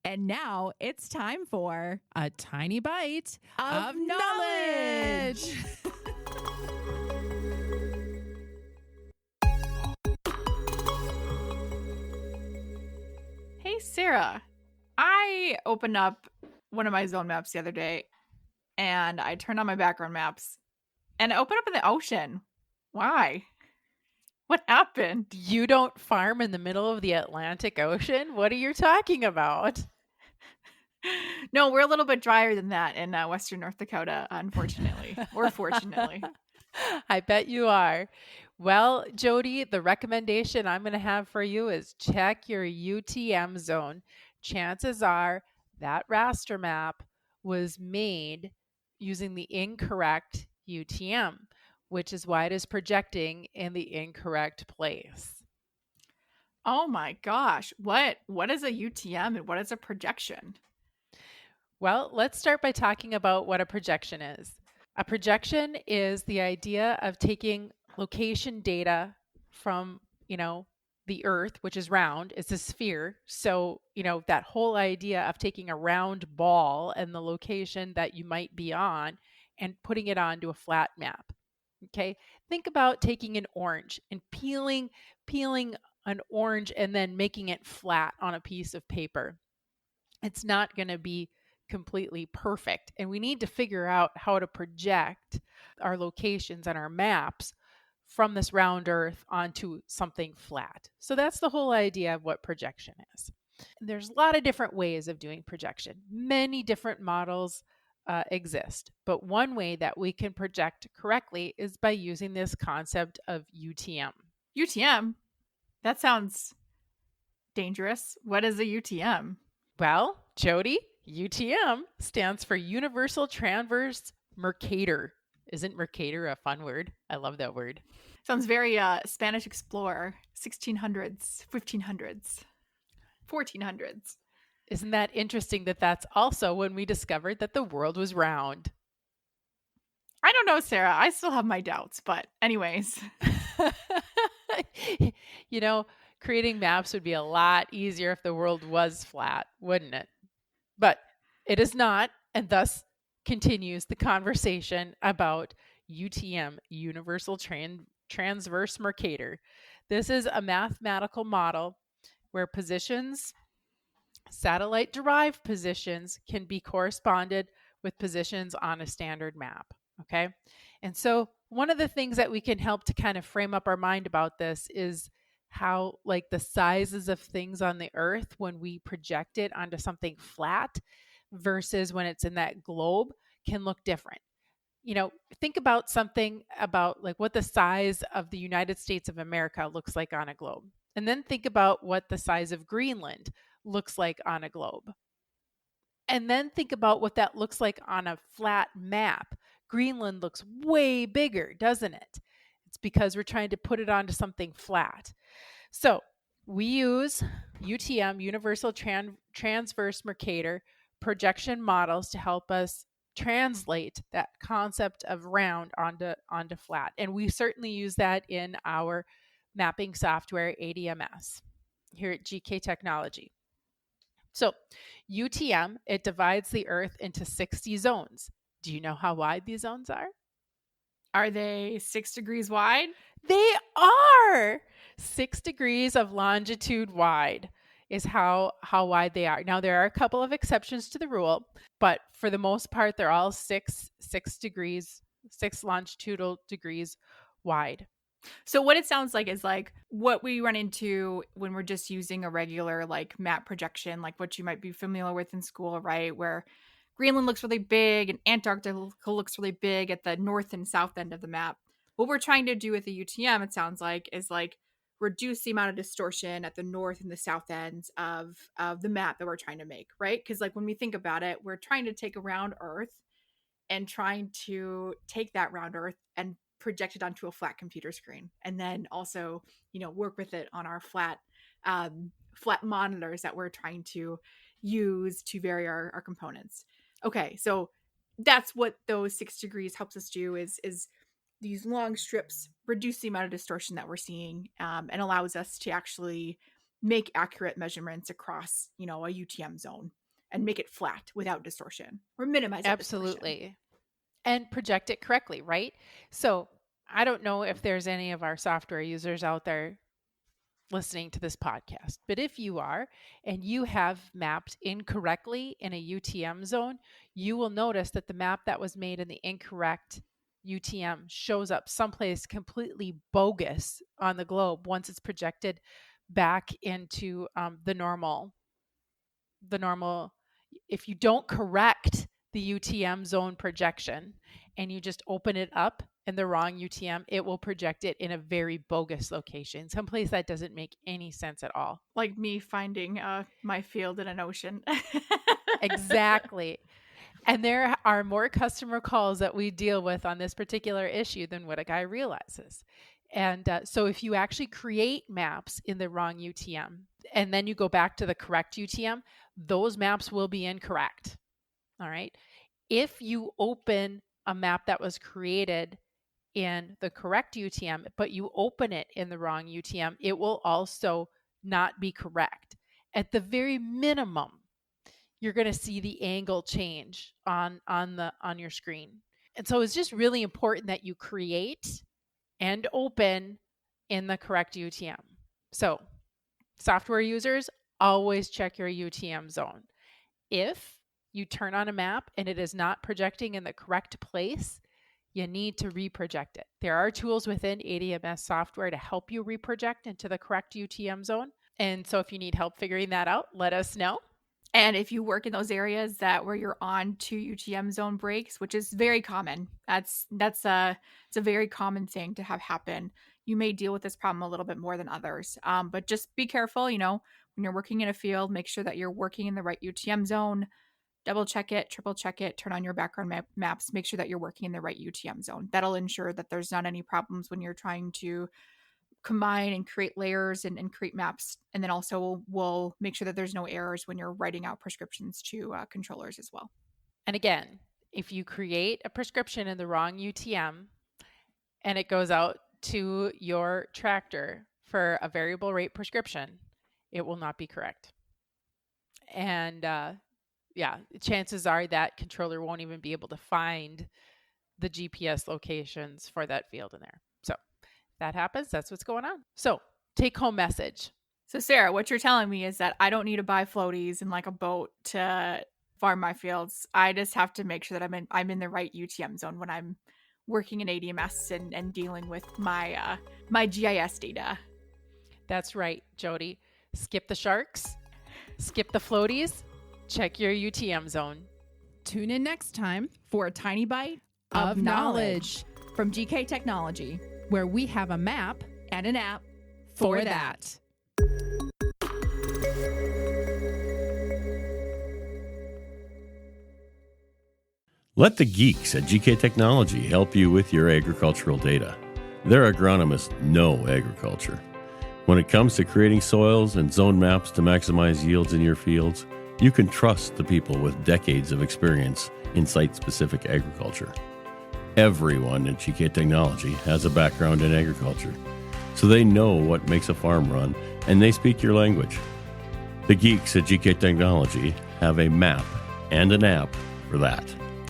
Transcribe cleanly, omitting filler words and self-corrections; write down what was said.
And now it's time for a tiny bite of knowledge. Hey, Sarah, I opened up one of my zone maps the other day and I turned on my background maps and it opened up in the ocean. Why? What happened? You don't farm in the middle of the Atlantic Ocean? What are you talking about? No, we're a little bit drier than that in Western North Dakota, unfortunately, or fortunately. I bet you are. Well, Jody, the recommendation I'm going to have for you is check your UTM zone. Chances are that raster map was made using the incorrect UTM, which is why it is projecting in the incorrect place. Oh my gosh. What is a UTM and what is a projection? Well, let's start by talking about what a projection is. A projection is the idea of taking location data from, the Earth, which is round, it's a sphere. So, that whole idea of taking a round ball and the location that you might be on and putting it onto a flat map. Okay. Think about taking an orange and peeling an orange and then making it flat on a piece of paper. It's not going to be completely perfect. And we need to figure out how to project our locations and our maps from this round earth onto something flat. So that's the whole idea of what projection is. There's a lot of different ways of doing projection. Many different models exist. But one way that we can project correctly is by using this concept of UTM. UTM? That sounds dangerous. What is a UTM? Well, Jody, UTM stands for Universal Transverse Mercator. Isn't Mercator a fun word? I love that word. Sounds very Spanish explorer, 1600s, 1500s, 1400s. Isn't that interesting that that's also when we discovered that the world was round? I don't know, Sarah. I still have my doubts, but anyways. Creating maps would be a lot easier if the world was flat, wouldn't it? But it is not, and thus continues the conversation about UTM, Universal Transverse Mercator. This is a mathematical model where positions, satellite-derived positions, can be corresponded with positions on a standard map, okay? And so one of the things that we can help to kind of frame up our mind about this is how the sizes of things on the earth when we project it onto something flat versus when it's in that globe can look different. Think about something about what the size of the United States of America looks like on a globe. And then think about what the size of Greenland looks like on a globe. And then think about what that looks like on a flat map. Greenland looks way bigger, doesn't it? It's because we're trying to put it onto something flat. So we use UTM, Universal Transverse Mercator, projection models to help us translate that concept of round onto flat. And we certainly use that in our mapping software, ADMS, here at GK Technology. So UTM, it divides the Earth into 60 zones. Do you know how wide these zones are? Are they 6 degrees wide? They are 6 degrees of longitude wide is how wide they are. Now, there are a couple of exceptions to the rule, but for the most part, they're all 6 longitudinal degrees wide. So what it sounds like is what we run into when we're just using a regular map projection, like what you might be familiar with in school, right? Where Greenland looks really big and Antarctica looks really big at the north and south end of the map. What we're trying to do with the UTM, it sounds like, is reduce the amount of distortion at the north and the south ends of the map that we're trying to make, right? Because when we think about it, we're trying to take a round Earth and trying to take that round Earth and project it onto a flat computer screen, and then also work with it on our flat monitors that we're trying to use to vary our components. Okay, so that's what those 6 degrees helps us do is these long strips reduce the amount of distortion that we're seeing, and allows us to actually make accurate measurements across, a UTM zone and make it flat without distortion or minimize that distortion. Absolutely. And project it correctly, right? So I don't know if there's any of our software users out there listening to this podcast, but if you are and you have mapped incorrectly in a UTM zone, you will notice that the map that was made in the incorrect UTM shows up someplace completely bogus on the globe once it's projected back into the normal. If you don't correct the UTM zone projection and you just open it up in the wrong UTM, it will project it in a very bogus location, someplace that doesn't make any sense at all. Like me finding my field in an ocean. Exactly. And there are more customer calls that we deal with on this particular issue than what a guy realizes. And so if you actually create maps in the wrong UTM and then you go back to the correct UTM, those maps will be incorrect. All right. If you open a map that was created in the correct UTM, but you open it in the wrong UTM, it will also not be correct. At the very minimum, you're going to see the angle change on your screen. And so it's just really important that you create and open in the correct UTM. So software users, always check your UTM zone. If you turn on a map and it is not projecting in the correct place, you need to reproject it. There are tools within ADMS software to help you reproject into the correct UTM zone. And so if you need help figuring that out, let us know. And if you work in those areas where you're on 2 UTM zone breaks, which is very common, it's a very common thing to have happen. You may deal with this problem a little bit more than others, but just be careful. When you're working in a field, make sure that you're working in the right UTM zone. Double check it, triple check it, turn on your background maps, make sure that you're working in the right UTM zone. That'll ensure that there's not any problems when you're trying to combine and create layers and create maps. And then also we'll make sure that there's no errors when you're writing out prescriptions to controllers as well. And again, if you create a prescription in the wrong UTM and it goes out to your tractor for a variable rate prescription, it will not be correct. And chances are that controller won't even be able to find the GPS locations for that field in there. So if that happens, that's what's going on. So take home message. So Sarah, what you're telling me is that I don't need to buy floaties and like a boat to farm my fields. I just have to make sure that I'm in the right UTM zone when I'm working in ADMS and dealing with my GIS data. That's right, Jody. Skip the sharks, skip the floaties, check your UTM zone. Tune in next time for a tiny bite of knowledge from GK Technology, where we have a map and an app for that. Let the geeks at GK Technology help you with your agricultural data. Their agronomists know agriculture. When it comes to creating soils and zone maps to maximize yields in your fields, you can trust the people with decades of experience in site-specific agriculture. Everyone at GK Technology has a background in agriculture, so they know what makes a farm run, and they speak your language. The geeks at GK Technology have a map and an app for that.